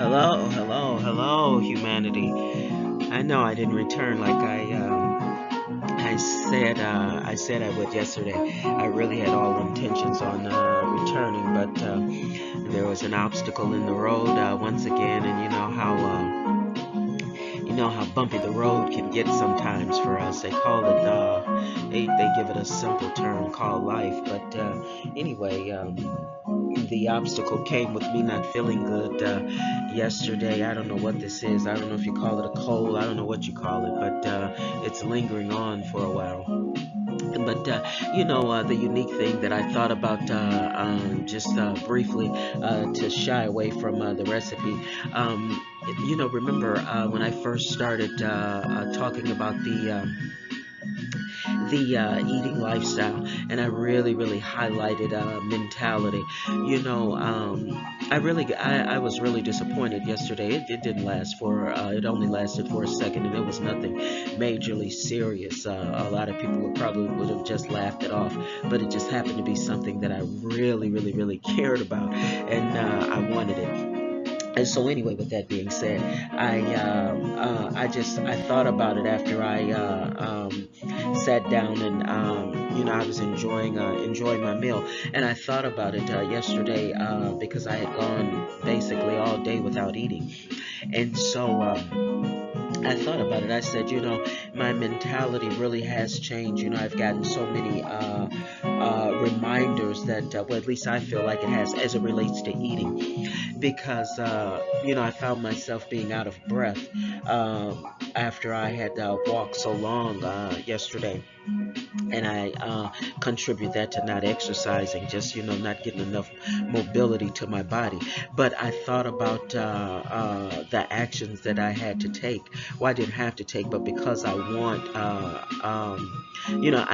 Hello, hello, hello, humanity. I know I didn't return like I said I would yesterday. I really had all intentions on returning, but there was an obstacle in the road once again, and you know how bumpy the road can get sometimes for us. They call it they give it a simple term called life, but anyway. The obstacle came with me not feeling good yesterday. I don't know what this is. I don't know if you call it a cold. I don't know what you call it, but it's lingering on for a while. But the unique thing that I thought about just briefly to shy away from the recipe. Remember when I first started talking about the eating lifestyle, and I really, really highlighted mentality. I was really disappointed yesterday. It didn't last for, it only lasted for a second, and it was nothing majorly serious. A lot of people would have just laughed it off, but it just happened to be something that I really, really, really cared about, and I wanted it. And so anyway, with that being said, I thought about it after I sat down and I was enjoying my meal, and I thought about it yesterday because I had gone basically all day without eating, and so. I thought about it. I said, my mentality really has changed. I've gotten so many reminders that, well, at least I feel like it has as it relates to eating, because I found myself being out of breath after I had walked so long yesterday, and I contribute that to not exercising, just not getting enough mobility to my body. But I thought about the actions that I had to take. Well, I didn't have to take, but because I want, I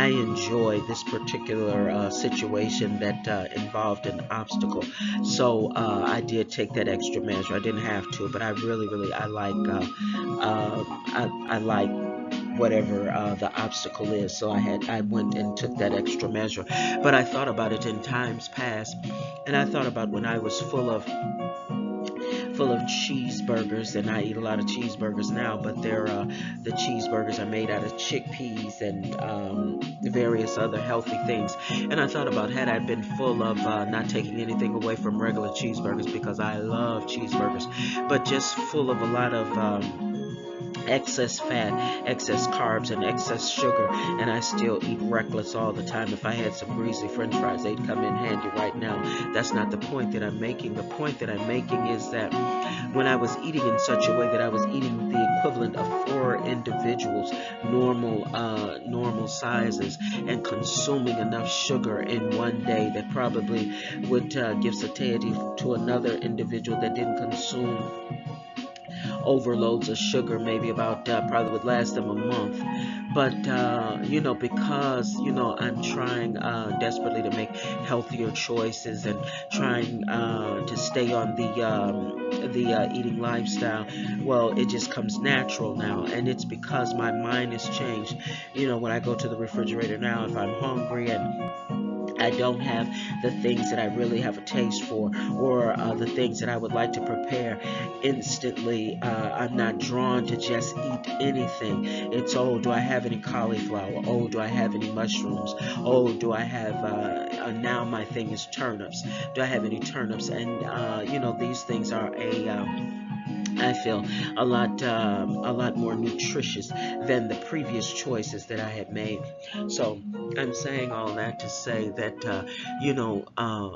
enjoy this particular situation that involved an obstacle. So I did take that extra measure. I didn't have to, but I really, really, I like whatever the obstacle is. So I went and took that extra measure. But I thought about it in times past, and I thought about when I was full of cheeseburgers, and I eat a lot of cheeseburgers now, but the cheeseburgers are made out of chickpeas and various other healthy things. And I thought about, had I been full of not taking anything away from regular cheeseburgers, because I love cheeseburgers, but just full of a lot of excess fat, excess carbs, and excess sugar, and I still eat reckless all the time. If I had some greasy french fries, they'd come in handy right now. That's not the point that I'm making. The point that I'm making is that when I was eating in such a way that I was eating the equivalent of four individuals, normal sizes, and consuming enough sugar in one day that probably would give satiety to another individual that didn't consume overloads of sugar, maybe about probably would last them a month. But because I'm trying desperately to make healthier choices and trying to stay on the eating lifestyle. Well, it just comes natural now, and it's because my mind has changed. When I go to the refrigerator now, if I'm hungry and I don't have the things that I really have a taste for, or the things that I would like to prepare instantly. I'm not drawn to just eat anything. It's, oh, do I have any cauliflower? Oh, do I have any mushrooms? Oh, do I have, now my thing is turnips. Do I have any turnips? And, these things are I feel a lot more nutritious than the previous choices that I had made. So I'm saying all that to say that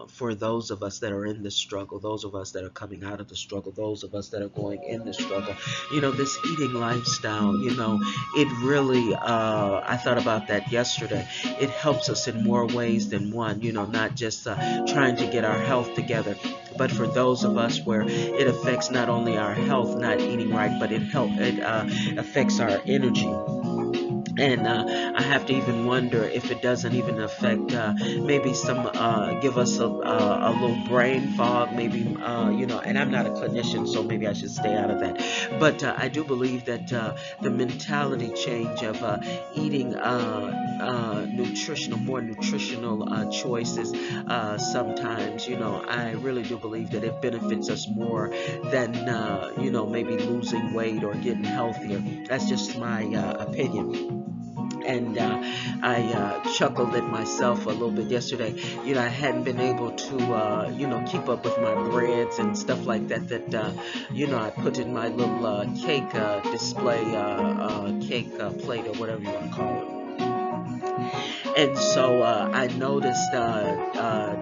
for those of us that are in the struggle, those of us that are coming out of the struggle, those of us that are going in the struggle, this eating lifestyle, it really, I thought about that yesterday. It helps us in more ways than one. Not just trying to get our health together, but for those of us where it affects not only our health, not eating right, but it affects our energy. And I have to even wonder if it doesn't even affect maybe some give us a little brain fog, maybe and I'm not a clinician, so maybe I should stay out of that. But I do believe that the mentality change of eating nutritional, more nutritional choices, sometimes, I really do believe that it benefits us more than maybe losing weight or getting healthier. That's just my opinion. And I chuckled at myself a little bit yesterday. I hadn't been able to, keep up with my breads and stuff like that. I put in my little cake display, cake plate or whatever you want to call it. And so I noticed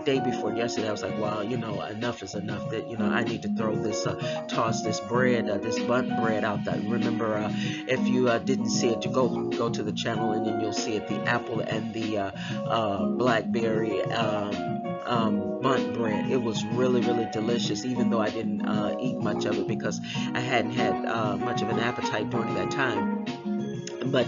day before yesterday, I was like, wow, enough is enough. That I need to throw this, toss this bread, this bundt bread out. That remember, if you didn't see it, you go to the channel and then you'll see it. The apple and the blackberry. Bundt bread. It was really, really delicious, even though I didn't eat much of it because I hadn't had much of an appetite during that time. But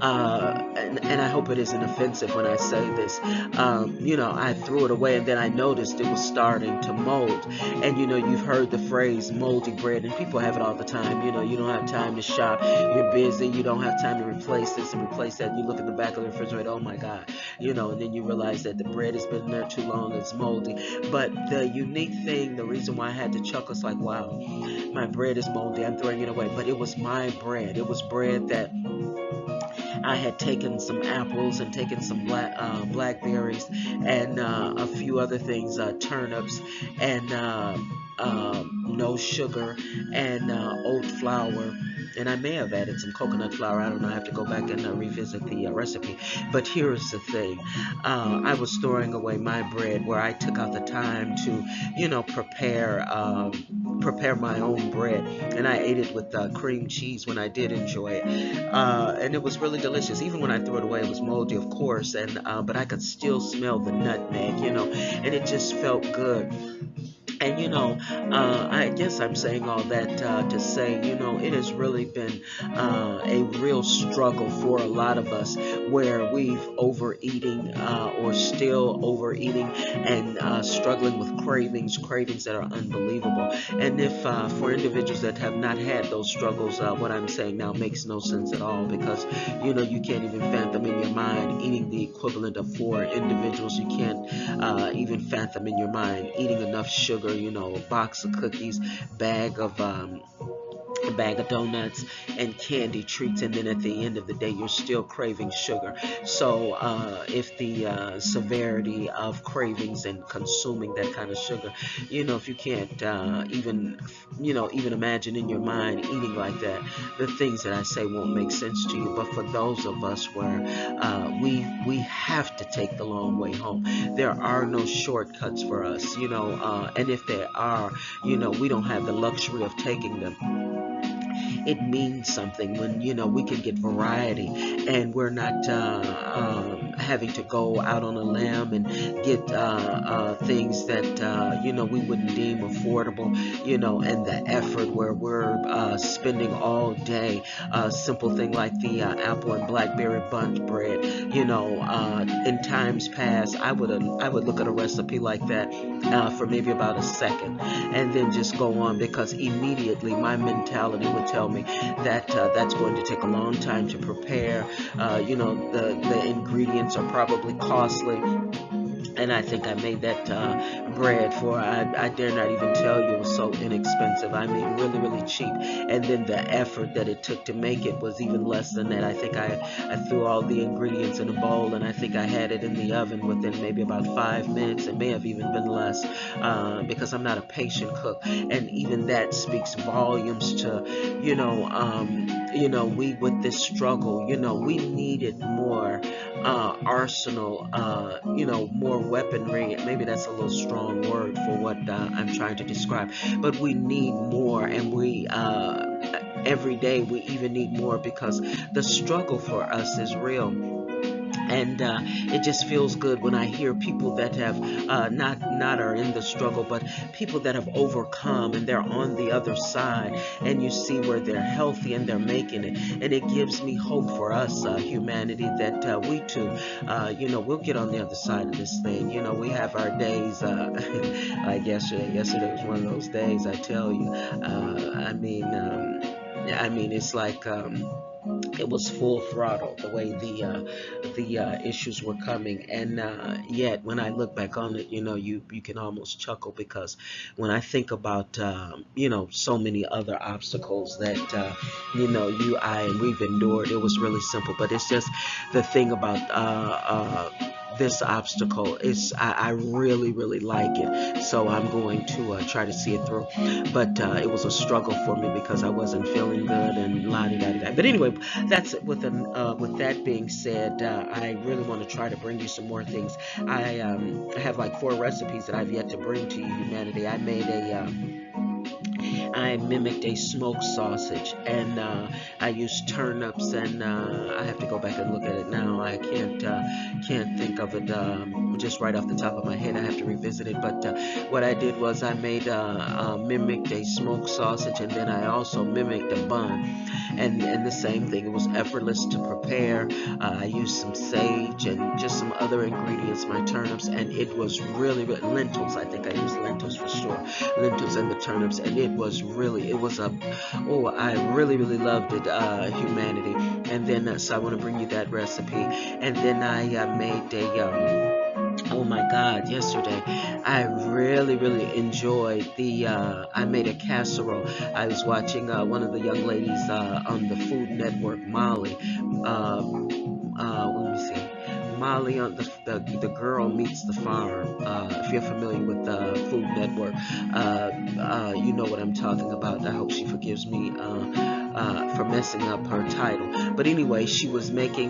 and I hope it isn't offensive when I say this. I threw it away and then I noticed it was starting to mold. And you've heard the phrase moldy bread, and people have it all the time. You don't have time to shop, you're busy, you don't have time to replace this and replace that. You look in the back of the refrigerator, oh my God, and then you realize that the bread has been there too long, it's moldy. But the unique thing, the reason why I had to chuckle is like, wow, my bread is moldy, I'm throwing it away. But it was my bread. It was bread that I had taken some apples and taken some blackberries and a few other things, turnips and no sugar and oat flour. And I may have added some coconut flour. I don't know. I have to go back and revisit the recipe. But here's the thing. I was storing away my bread where I took out the time to, prepare my own bread. And I ate it with cream cheese when I did enjoy it. And it was really delicious. Even when I threw it away, it was moldy, of course. And but I could still smell the nutmeg, and it just felt good. And I guess I'm saying all that to say, it has really been a real struggle for a lot of us where we've overeating or still overeating and struggling with cravings that are unbelievable. And if for individuals that have not had those struggles, what I'm saying now makes no sense at all because you can't even fathom in your mind eating the equivalent of four individuals. You can't even fathom in your mind eating enough sugar, a box of cookies, bag of a bag of donuts and candy treats, and then at the end of the day you're still craving sugar. So if the severity of cravings and consuming that kind of sugar, if you can't even imagine in your mind eating like that, the things that I say won't make sense to you. But for those of us where we have to take the long way home, there are no shortcuts for us, and if there are, we don't have the luxury of taking them. It means something when we can get variety and we're not having to go out on a limb and get things that we wouldn't deem affordable, and the effort where we're spending all day. A simple thing like the apple and blackberry bundt bread, in times past I would look at a recipe like that for maybe about a second and then just go on, because immediately my mentality would tell me that that's going to take a long time to prepare. The ingredients are probably costly, and I think I made that bread for, I dare not even tell you, it was so inexpensive. I mean, really, really cheap. And then the effort that it took to make it was even less than that. I think I threw all the ingredients in a bowl, and I think I had it in the oven within maybe about 5 minutes. It may have even been less because I'm not a patient cook. And even that speaks volumes to, we with this struggle, we needed more arsenal, more weaponry. Maybe that's a little strong word for what I'm trying to describe, but we need more, and we every day we even need more because the struggle for us is real. And it just feels good when I hear people that have not are in the struggle, but people that have overcome and they're on the other side, and you see where they're healthy and they're making it, and it gives me hope for us, humanity, that we too, we'll get on the other side of this thing. We have our days, like yesterday. Yesterday was one of those days, I tell you. It's like. It was full throttle the way the issues were coming, and yet when I look back on it, you can almost chuckle, because when I think about so many other obstacles that I and we've endured, it was really simple. But it's just the thing about this obstacle is I really really like it, so I'm going to try to see it through. But it was a struggle for me because I wasn't feeling good and la di da di da. But anyway, that's it. With that being said, I really want to try to bring you some more things. I have like 4 recipes that I've yet to bring to you, humanity. I mimicked a smoked sausage, and I used turnips, and I have to go back and look at it now. I can't think of it just right off the top of my head. I have to revisit it. But what I did was I mimicked a smoked sausage, and then I also mimicked a bun, and the same thing. It was effortless to prepare. I used some sage and just some other ingredients, my turnips, and it was really, really lentils. I think I used lentils for sure, lentils and the turnips, and I really really loved it, humanity. And then so I want to bring you that recipe. And then I made oh my God, yesterday I really really enjoyed I made a casserole. I was watching one of the young ladies on the Food Network, Molly. Let me see. Molly on the Girl Meets the Farm. If you're familiar with the Food Network, you know what I'm talking about. I hope she forgives me for messing up her title. But anyway, she was making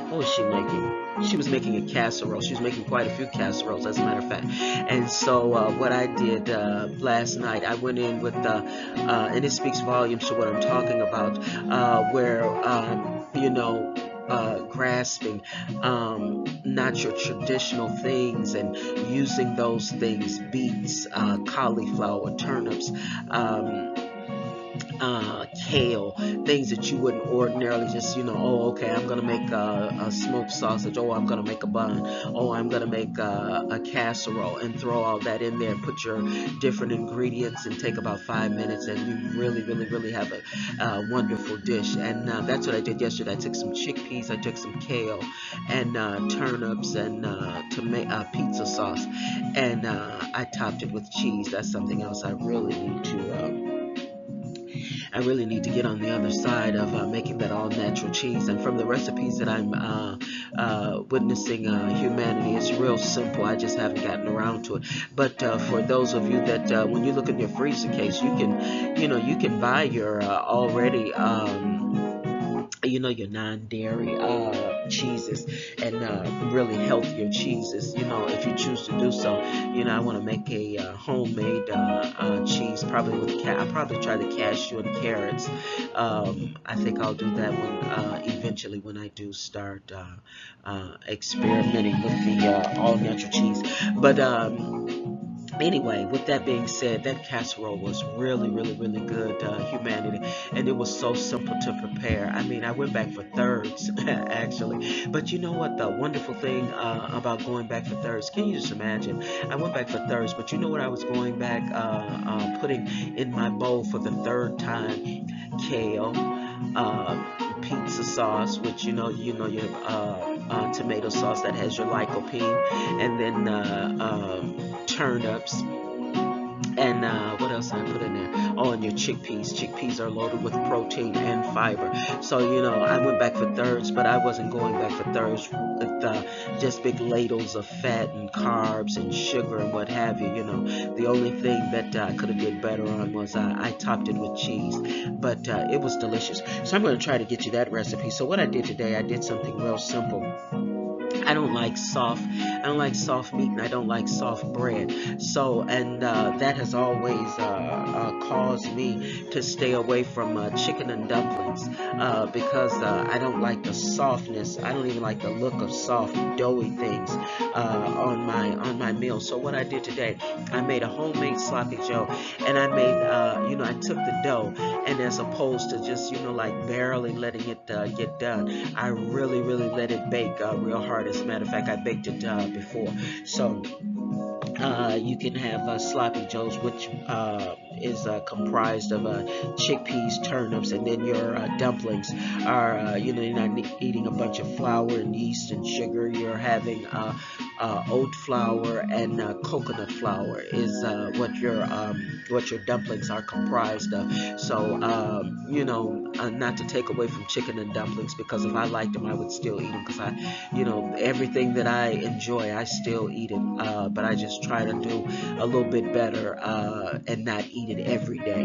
what was she making? She was making a casserole. She was making quite a few casseroles, as a matter of fact. And so what I did last night, I went in with, and it speaks volumes to what I'm talking about, where, grasping not your traditional things and using those things, beets, cauliflower, turnips, kale, things that you wouldn't ordinarily just, oh, okay, I'm going to make a smoked sausage, oh, I'm going to make a bun, oh, I'm going to make a casserole, and throw all that in there, put your different ingredients, and take about 5 minutes, and you really, really, really have a wonderful dish. And that's what I did yesterday. I took some chickpeas, I took some kale, and turnips, and pizza sauce, and I topped it with cheese. That's something else I really need to get on the other side of making that all natural cheese. And from the recipes that I'm witnessing, humanity, it's real simple. I just haven't gotten around to it. But for those of you that when you look in your freezer case, you can buy your already. Your non-dairy cheeses, and really healthier cheeses, if you choose to do so. I want to make a homemade cheese, probably with I'll probably try the cashew and carrots. I think I'll do that one eventually, when I do start experimenting with the all natural cheese. But anyway, with that being said, that casserole was really, really, really good, humanity, and it was so simple to prepare. I mean, I went back for thirds, actually. But you know what? The wonderful thing about going back for thirds, can you just imagine? I went back for thirds, but you know what I was going back, putting in my bowl for the third time? Kale, pizza sauce, which your tomato sauce that has your lycopene, and then turnips, and what else I put in there? Oh, and your chickpeas. Chickpeas are loaded with protein and fiber. So, I went back for thirds, but I wasn't going back for thirds with just big ladles of fat and carbs and sugar and what have you. The only thing that I could have did better on was I topped it with cheese. But it was delicious. So I'm going to try to get you that recipe. So what I did today, I did something real simple. I don't like soft. I don't like soft meat, and I don't like soft bread. So, and that has always caused me to stay away from chicken and dumplings because I don't like the softness. I don't even like the look of soft, doughy things on my meal. So, what I did today, I made a homemade sloppy Joe, and I made I took the dough, and as opposed to just like barely letting it get done, I really let it bake real hard. As a matter of fact, I baked it before. So you can have sloppy joes, which is comprised of chickpeas, turnips, and then your dumplings are, you're not eating a bunch of flour and yeast and sugar. You're having oat flour and coconut flour is what your dumplings are comprised of. So not to take away from chicken and dumplings, because if I liked them, I would still eat them, because everything that I enjoy, I still eat it. But I just try to do a little bit better and not eat it every day.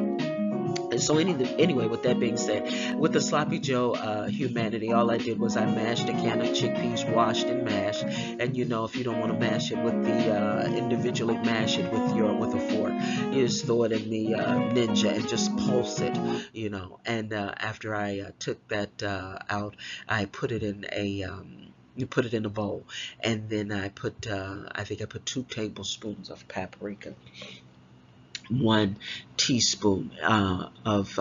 And so anyway, with that being said, with the sloppy Joe humanity, all I did was I mashed a can of chickpeas, washed and mashed. And if you don't want to mash it with the individually, mash it with a fork. You just throw it in the Ninja and just pulse it. And after I took that out, I put it in a you put it in a bowl, and then I think I put 2 tablespoons of paprika, 1 teaspoon of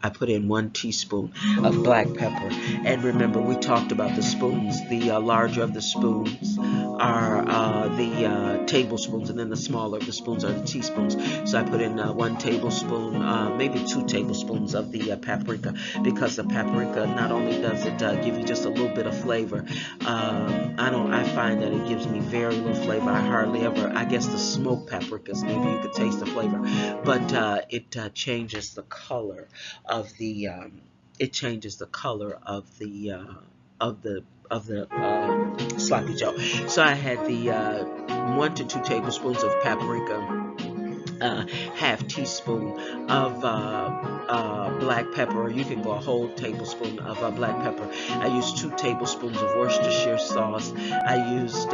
I put in 1 teaspoon of black pepper. And remember, we talked about the spoons. The larger of the spoons are the tablespoons, and then the smaller of the spoons are the teaspoons. So I put in 1 tablespoon, maybe 2 tablespoons of the paprika, because the paprika, not only does it give you just a little bit of flavor, I find that it gives me very little flavor. I hardly ever, I guess the smoked paprikas, maybe you could taste the flavor, but it changes the color of the it changes the color of the sloppy joe. So I had the 1 to 2 tablespoons of paprika, half teaspoon of black pepper, or you can go a whole tablespoon of black pepper. I used 2 tablespoons of Worcestershire sauce. I used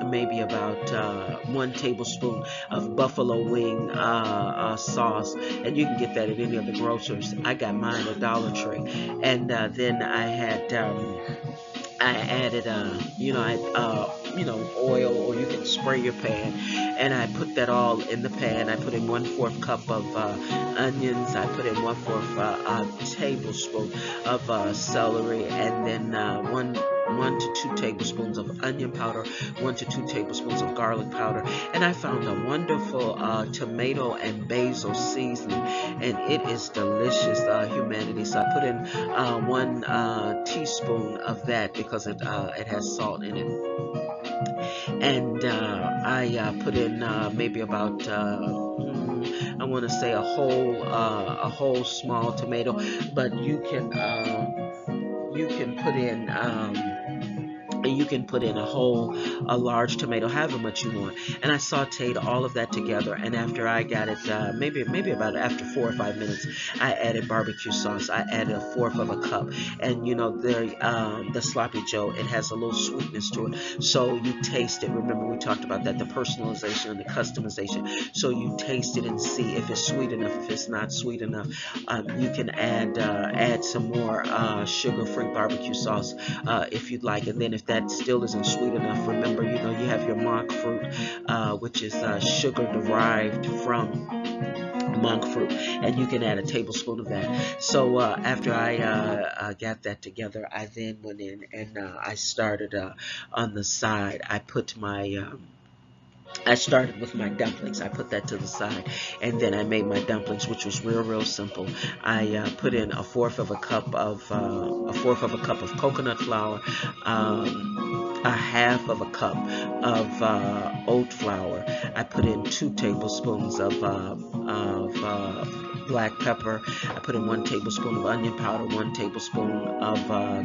maybe about 1 tablespoon of buffalo wing sauce, and you can get that at any of the grocers. I got mine at Dollar Tree. And then I added, oil, or you can spray your pan, and I put that all in the pan. I put in 1/4 cup of onions. I put in 1/4 tablespoon of celery, and then 1 to 2 tablespoons of onion powder, 1 to 2 tablespoons of garlic powder, and I found a wonderful tomato and basil seasoning, and it is delicious, humanity. So I put in 1 teaspoon of that, because it has salt in it. And I put in maybe about I want to say a whole small tomato, but you can put in a large tomato, however much you want. And I sauteed all of that together, and after I got it, maybe about after 4 or 5 minutes, I added barbecue sauce. I added 1/4 of a cup, and the sloppy joe, it has a little sweetness to it, so you taste it. Remember, we talked about that, the personalization and the customization. So you taste it and see if it's sweet enough. If it's not sweet enough, you can add some more sugar-free barbecue sauce if you'd like. And then if that still isn't sweet enough, remember, you have your monk fruit, which is sugar derived from monk fruit, and you can add a tablespoon of that. So after I got that together, I then went in and I started on the side. I started with my dumplings. I put that to the side, and then I made my dumplings, which was real simple. I put in a fourth of a cup of coconut flour, a half of a cup of oat flour. I put in 2 tablespoons of black pepper. I put in 1 tablespoon of onion powder, 1 tablespoon of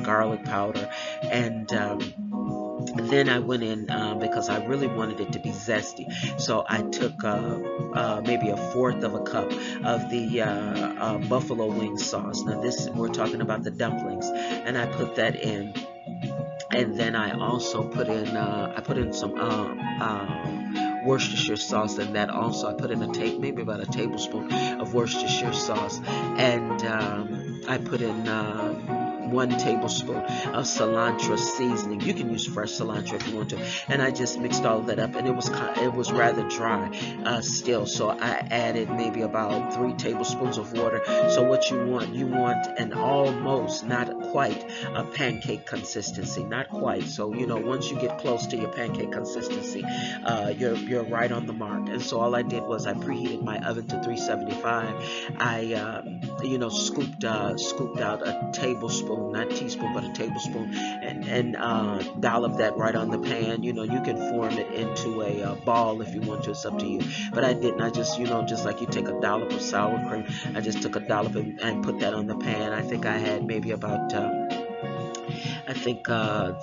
garlic powder, and then I went in because I really wanted it to be zesty. So I took maybe a fourth of a cup of the buffalo wing sauce. Now we're talking about the dumplings, and I put that in. And then I also put in some Worcestershire sauce, and that also I put in maybe about a tablespoon of Worcestershire sauce, and I put in 1 tablespoon of cilantro seasoning. You can use fresh cilantro if you want to, and I just mixed all of that up, and it was rather dry still, so I added maybe about 3 tablespoons of water. So what you want an almost, not quite, a pancake consistency, not quite. So once you get close to your pancake consistency, you're right on the mark. And so all I did was I preheated my oven to 375. I scooped out a tablespoon, not teaspoon, but a tablespoon, and dollop that right on the pan. You can form it into a ball if you want to. It's up to you. But I didn't. I just, just like you take a dollop of sour cream, I just took a dollop and put that on the pan. I think I had maybe about I think that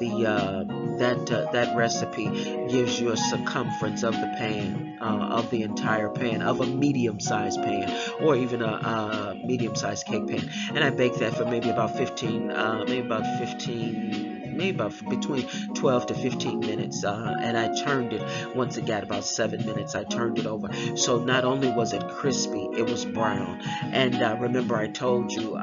recipe gives you a circumference of the pan, of the entire pan, of a medium-sized pan, or even a medium-sized cake pan. And I baked that for maybe about between 12 to 15 minutes, and I turned it once it got about 7 minutes. I turned it over, so not only was it crispy, it was brown. And remember, I told you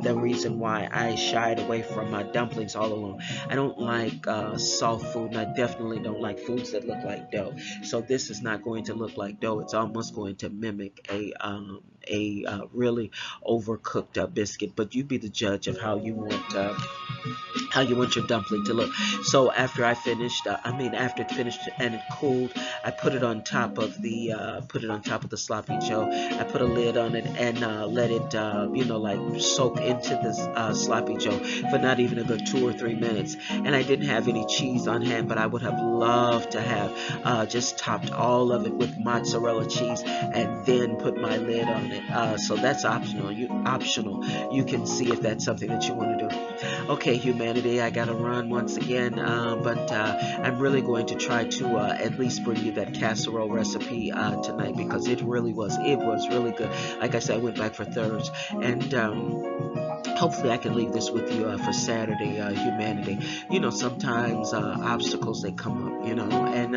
the reason why I shied away from my dumplings all along. I don't like soft food, and I definitely don't like foods that look like dough. So this is not going to look like dough. It's almost going to mimic a really overcooked biscuit. But you be the judge of how you want your dumpling to look. So after I finished, after it finished and it cooled, I put it on top of the sloppy Joe. I put a lid on it and let it, like soak into this sloppy Joe for not even a good 2 or 3 minutes. And I didn't have any cheese on hand, but I would have loved to have just topped all of it with mozzarella cheese and then put my lid on it. So that's optional. You can see if that's something that you want to do. Okay, humanity, I gotta run once again, but I'm really going to try to at least bring you that casserole recipe tonight, because it was really good. Like I said, I went back for thirds, and hopefully I can leave this with you for Saturday, humanity. Sometimes obstacles, they come up, and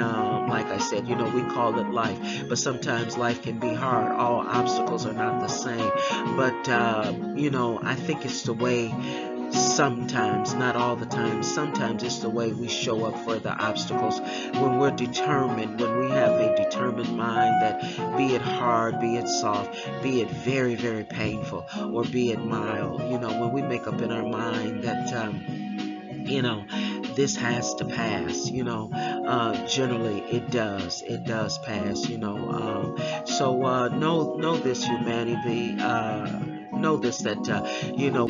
like I said, we call it life, but sometimes life can be hard. All obstacles are not the same, but I think it's the way. Sometimes, not all the time, sometimes it's the way we show up for the obstacles. When we're determined, when we have a determined mind, that be it hard, be it soft, be it very, very painful, or be it mild, when we make up in our mind that this has to pass, generally it does pass, so know this, humanity, know this, that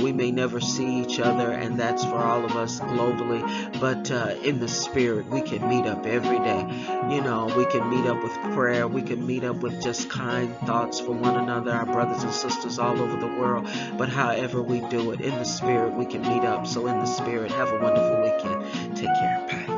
we may never see each other, and that's for all of us globally, but in the spirit we can meet up every day. We can meet up with prayer, we can meet up with just kind thoughts for one another, our brothers and sisters all over the world. But however we do it, in the spirit we can meet up. So in the spirit, have a wonderful weekend. Take care. Bye.